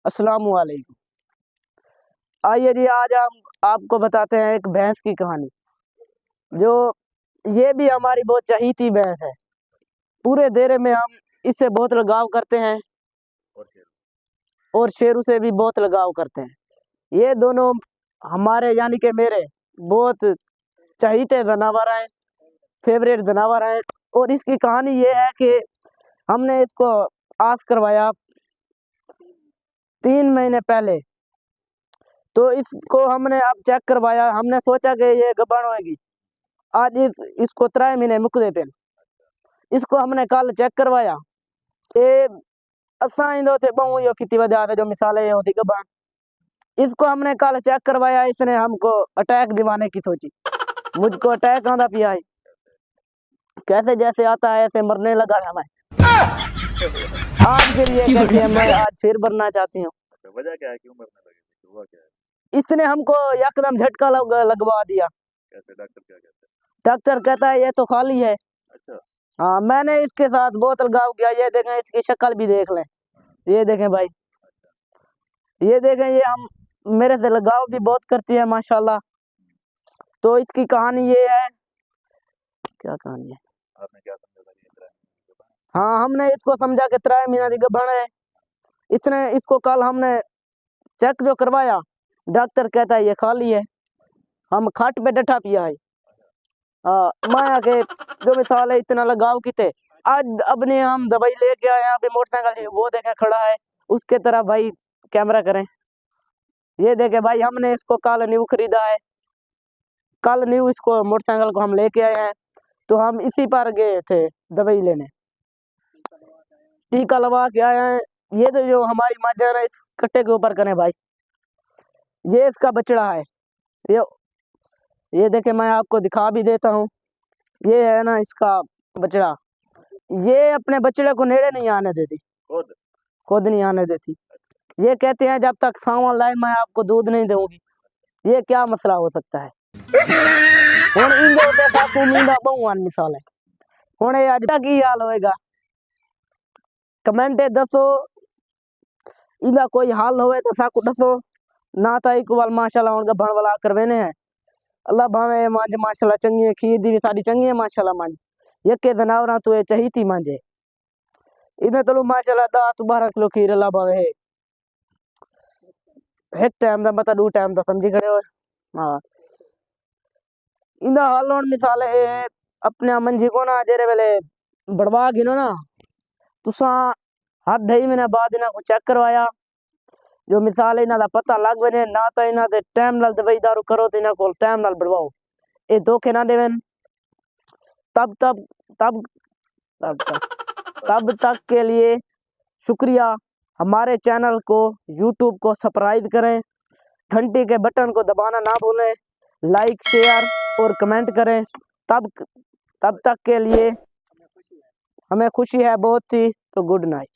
अस्सलाम वालेकुम। आइए जी, आज हम आपको बताते हैं एक भैंस की कहानी। जो ये भी हमारी बहुत चहीती भैंस है। पूरे देरे में हम इससे बहुत लगाव करते हैं और शेरू से भी बहुत लगाव करते हैं। ये दोनों हमारे यानी कि मेरे बहुत चहीते जानवर हैं, फेवरेट जानवर हैं। और इसकी कहानी ये है कि हमने इसको आस करवाया 3 महीने पहले। तो इसको हमने अब चेक करवाया, हमने सोचा कि ये गबन होगी। आज इसको 3 महीने मुक देते। इसको हमने कल चेक करवाया। ये असा इंदो थे बहु यो कितनी वजह से जो मिसालें ये होती गबन। इसको हमने कल चेक करवाया, इसने हमको अटैक दिवाने की सोची। मुझको अटैक आंदा पिया है, कैसे जैसे आता है ऐसे मरने लगा था मैं। आज फिर ये कहती है मैं आज फिर मरना चाहती हूँ। वजह क्या है, क्यों मरने लगे, हुआ क्या है? इसने हमको एकदम झटका लगवा दिया। कैसे? डॉक्टर क्या कहते हैं? डॉक्टर कहता है ये तो खाली है। अच्छा। हाँ, मैंने इसके साथ बहुत लगाव किया। ये देखें, इसकी शक्ल भी देख लें। ये देखें भाई, ये देखें, ये हम मेरे से लगाव भी बहुत करती है माशाल्लाह। तो इसकी कहानी ये है। क्या कहानी है? आपने क्या समझा था ये हाँ, हमने इसको समझा कि 3 महीना की गबन है। इसने इसको कल हमने चेक जो करवाया, डॉक्टर कहता है ये खाली है। हम खाट पे डटा पिया है। माया के जो मिसाल है इतना लगाव की थे। आज अपने हम दवाई लेके आए हैं, अभी मोटरसाइकिल वो देखे खड़ा है उसके तरफ भाई कैमरा करें। ये देखे भाई, हमने इसको कल न्यू खरीदा है। कल न्यू इसको मोटरसाइकिल को हम लेके आए हैं। तो हम इसी पर गए थे दवाई लेने, टीका लगा के आए हैं। ये तो जो हमारी मज्जा है इस कट्टे के ऊपर करें भाई, ये इसका बछड़ा है। ये देखे, मैं आपको दिखा भी देता हूँ। ये है ना इसका बछड़ा। ये अपने बछड़े को नेड़े नहीं आने देती, खुद नहीं आने देती। ये कहते हैं जब तक सावन लाए मैं आपको दूध नहीं दूंगी। ये क्या मसला हो सकता है? हुण इंदे उत्ते साकू मींदा बहुआन मिसाल है। हुण ये अज की हाल होएगा, कमेंटे दसो। इंदा कोई हाल होवे तो साकू दसो। ना तो इकबाल माशाल्लाह हुण गबन वाला करवेने है। अल्लाह भावे मांझ माशाल्लाह चंगी है, खीर दी भी साडी चंगी है माशाल्लाह। मांझ यके जनावरां तो ये चहीती मांझे। इन्हें तो माशाल्लाह 10-12 किलो खीर अल्लाह भावे एक टाइम का मतलब 2 टाइम का समझी खड़े हो। हाँ, इंदा हाल हुण मिसाल है अपने मंजी को ना जेरे वेले बढ़वा गिनो ना तुसा हर 2.5 महीने बाद इन्हां को चेक करवाया। जो मिसाल इन्हां दा पता लग वने ना तो इन्हां दे टाइम नाल दवाई दारू करो तो इन्हां को टाइम नाल बढ़वाओ। ये धोखे ना देवेन। तब तब तब तब तक तब तक के लिए शुक्रिया। हमारे चैनल को यूट्यूब को सब्सक्राइब करें, घंटी के बटन को दबाना ना भूलें, लाइक शेयर और कमेंट करें। तब तक के लिए हमें खुशी है बहुत सी। तो गुड नाइट।